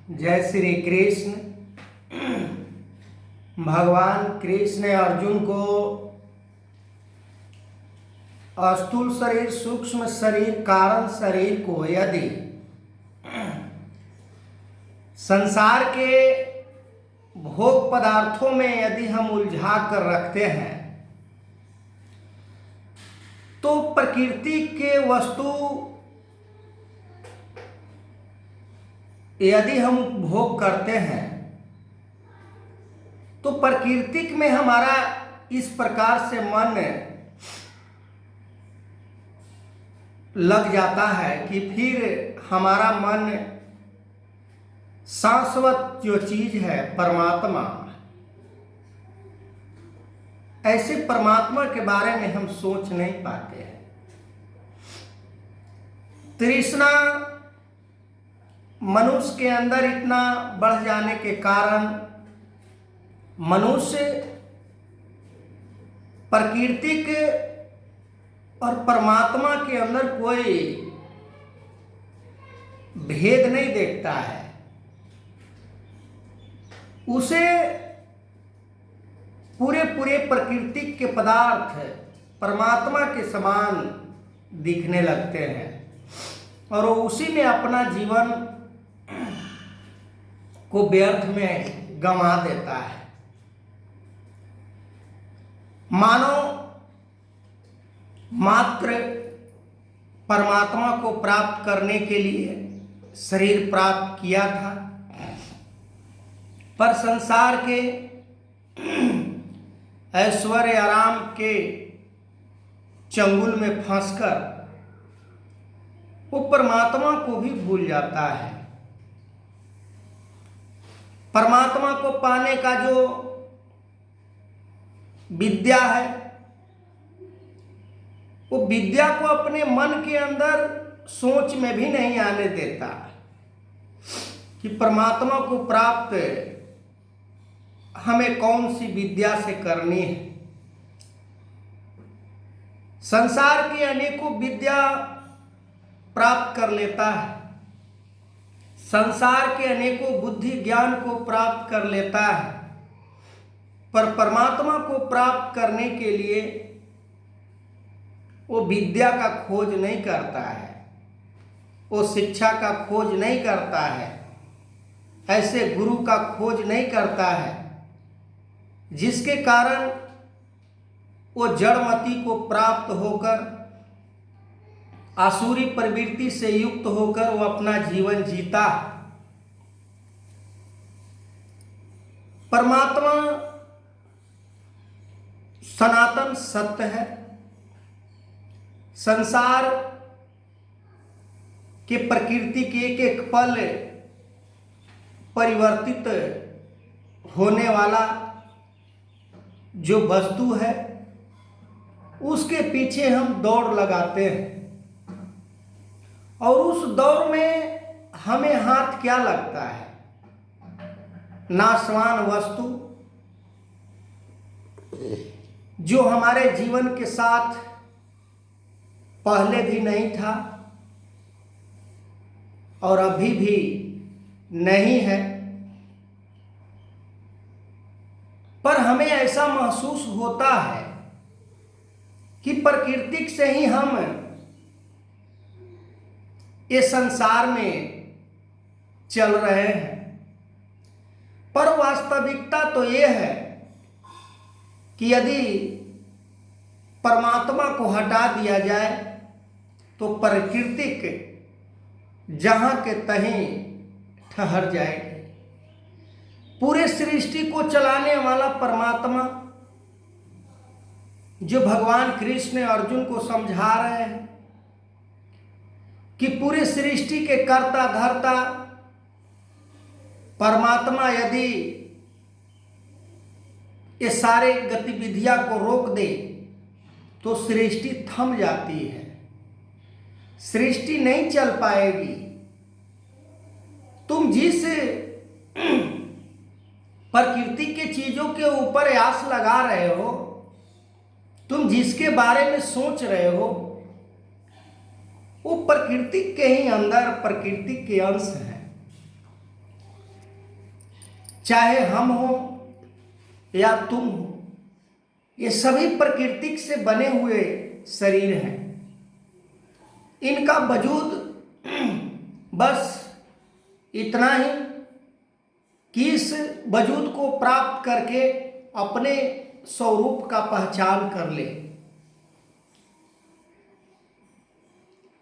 जय श्री कृष्ण। भगवान कृष्ण ने अर्जुन को स्थूल शरीर, सूक्ष्म शरीर, कारण शरीर को यदि संसार के भोग पदार्थों में यदि हम उलझा कर रखते हैं तो प्रकृति के वस्तु यदि हम भोग करते हैं तो प्राकृतिक में हमारा इस प्रकार से मन लग जाता है कि फिर हमारा मन शाश्वत जो चीज है परमात्मा, ऐसे परमात्मा के बारे में हम सोच नहीं पाते हैं। तृष्णा मनुष्य के अंदर इतना बढ़ जाने के कारण मनुष्य प्राकृतिक और परमात्मा के अंदर कोई भेद नहीं देखता है। उसे पूरे प्राकृतिक के पदार्थ परमात्मा के समान दिखने लगते हैं और वो उसी में अपना जीवन को व्यर्थ में गंवा देता है। मानो मात्र परमात्मा को प्राप्त करने के लिए शरीर प्राप्त किया था, पर संसार के ऐश्वर्य आराम के चंगुल में फंसकर वो परमात्मा को भी भूल जाता है। परमात्मा को पाने का जो विद्या है वो विद्या को अपने मन के अंदर सोच में भी नहीं आने देता कि परमात्मा को प्राप्त हमें कौन सी विद्या से करनी है। संसार की अनेकों विद्या प्राप्त कर लेता है, संसार के अनेकों बुद्धि ज्ञान को प्राप्त कर लेता है, पर परमात्मा को प्राप्त करने के लिए वो विद्या का खोज नहीं करता है, वो शिक्षा का खोज नहीं करता है, ऐसे गुरु का खोज नहीं करता है जिसके कारण वो जड़मति को प्राप्त होकर आसुरी प्रवृत्ति से युक्त होकर वो अपना जीवन जीता। परमात्मा सनातन सत्य है। संसार के प्रकृति के एक एक पल परिवर्तित होने वाला जो वस्तु है उसके पीछे हम दौड़ लगाते हैं और उस दौड़ में हमें हाथ क्या लगता है? नाशवान वस्तु जो हमारे जीवन के साथ पहले भी नहीं था और अभी भी नहीं है, पर हमें ऐसा महसूस होता है कि प्राकृतिक से ही हम ये संसार में चल रहे हैं, पर वास्तविकता तो ये है कि यदि परमात्मा को हटा दिया जाए तो प्राकृतिक जहाँ के तहीं ठहर जाएगी। पूरे सृष्टि को चलाने वाला परमात्मा जो भगवान कृष्ण अर्जुन को समझा रहे हैं कि पूरे सृष्टि के कर्ता धर्ता परमात्मा यदि ये सारे गतिविधियां को रोक दे तो सृष्टि थम जाती है, सृष्टि नहीं चल पाएगी। तुम जिस प्रकृति के चीजों के ऊपर आस लगा रहे हो, तुम जिसके बारे में सोच रहे हो, वो प्रकृति के ही अंदर प्रकृति के अंश है। चाहे हम हो या तुम हो, ये सभी प्रकृति से बने हुए शरीर हैं। इनका वजूद बस इतना ही कि इस वजूद को प्राप्त करके अपने स्वरूप का पहचान कर ले।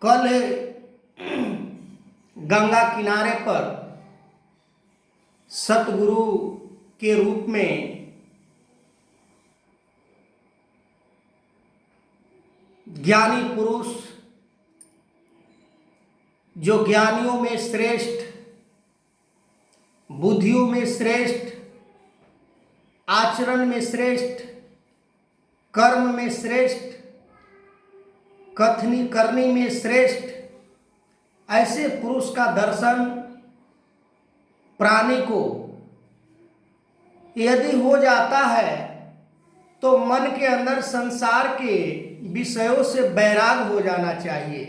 कल गंगा किनारे पर सतगुरु के रूप में ज्ञानी पुरुष, जो ज्ञानियों में श्रेष्ठ, बुद्धियों में श्रेष्ठ, आचरण में श्रेष्ठ, कर्म में श्रेष्ठ, कथनी करनी में श्रेष्ठ, ऐसे पुरुष का दर्शन प्राणी को यदि हो जाता है तो मन के अंदर संसार के विषयों से वैराग हो जाना चाहिए,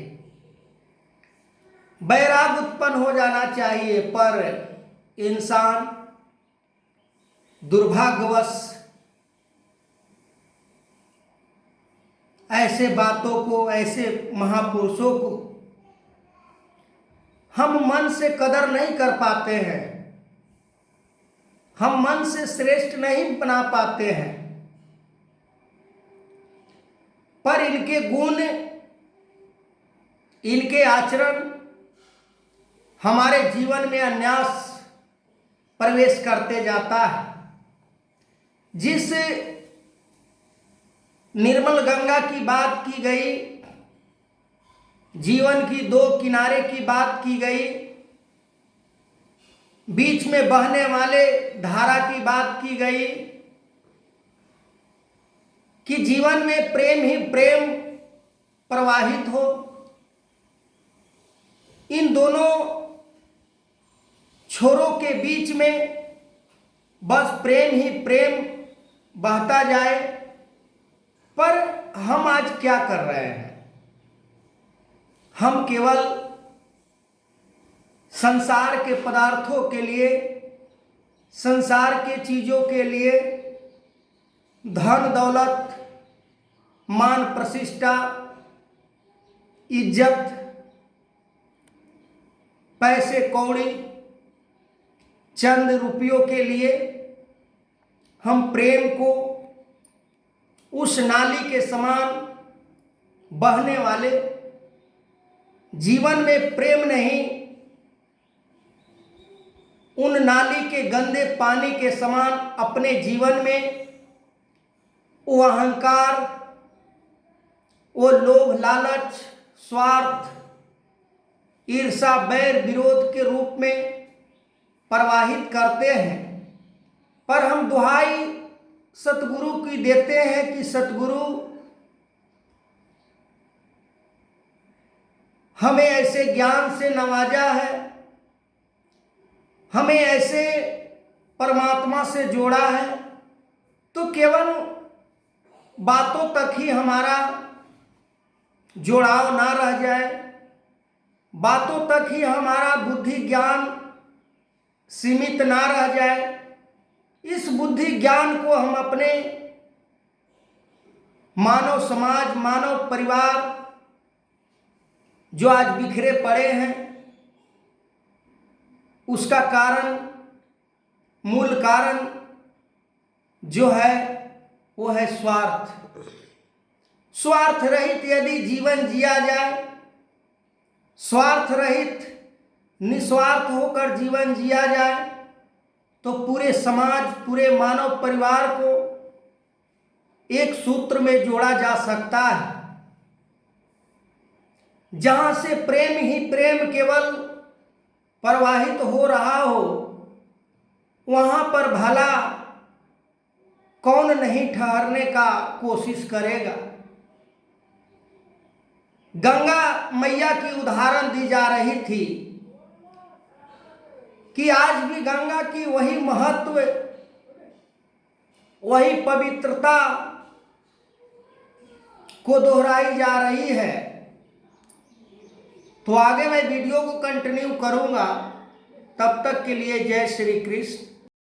वैराग उत्पन्न हो जाना चाहिए। पर इंसान दुर्भाग्यवश ऐसे बातों को, ऐसे महापुरुषों को हम मन से कदर नहीं कर पाते हैं, हम मन से श्रेष्ठ नहीं बना पाते हैं। पर इनके गुण, इनके आचरण हमारे जीवन में अनायास प्रवेश करते जाता है। जिस निर्मल गंगा की बात की गई, जीवन की दो किनारे की बात की गई, बीच में बहने वाले धारा की बात की गई कि जीवन में प्रेम ही प्रेम प्रवाहित हो, इन दोनों छोरों के बीच में बस प्रेम ही प्रेम बहता जाए। पर हम आज क्या कर रहे हैं? हम केवल संसार के पदार्थों के लिए, संसार के चीजों के लिए, धन दौलत, मान प्रतिष्ठा, इज्जत, पैसे कौड़ी, चंद रुपयों के लिए हम प्रेम को उस नाली के समान बहने वाले, जीवन में प्रेम नहीं, उन नाली के गंदे पानी के समान अपने जीवन में वो अहंकार, वो लोभ लालच, स्वार्थ, ईर्षा, बैर विरोध के रूप में प्रवाहित करते हैं। पर हम दुहाई सतगुरु की देते हैं कि सतगुरु हमें ऐसे ज्ञान से नवाजा है, हमें ऐसे परमात्मा से जोड़ा है, तो केवल बातों तक ही हमारा जुड़ाव ना रह जाए, बातों तक ही हमारा बुद्धि ज्ञान सीमित ना रह जाए। इस बुद्धि ज्ञान को हम अपने मानव समाज, मानव परिवार जो आज बिखरे पड़े हैं, उसका कारण, मूल कारण जो है वो है स्वार्थ। स्वार्थ रहित यदि जीवन जिया जाए, स्वार्थ रहित निस्वार्थ होकर जीवन जिया जाए, तो पूरे समाज, पूरे मानव परिवार को एक सूत्र में जोड़ा जा सकता है। जहां से प्रेम ही प्रेम केवल प्रवाहित हो रहा हो, वहां पर भला कौन नहीं ठहरने का कोशिश करेगा। गंगा मैया की उदाहरण दी जा रही थी कि आज भी गंगा की वही महत्व, वही पवित्रता को दोहराई जा रही है। तो आगे मैं वीडियो को कंटिन्यू करूंगा। तब तक के लिए जय श्री कृष्ण।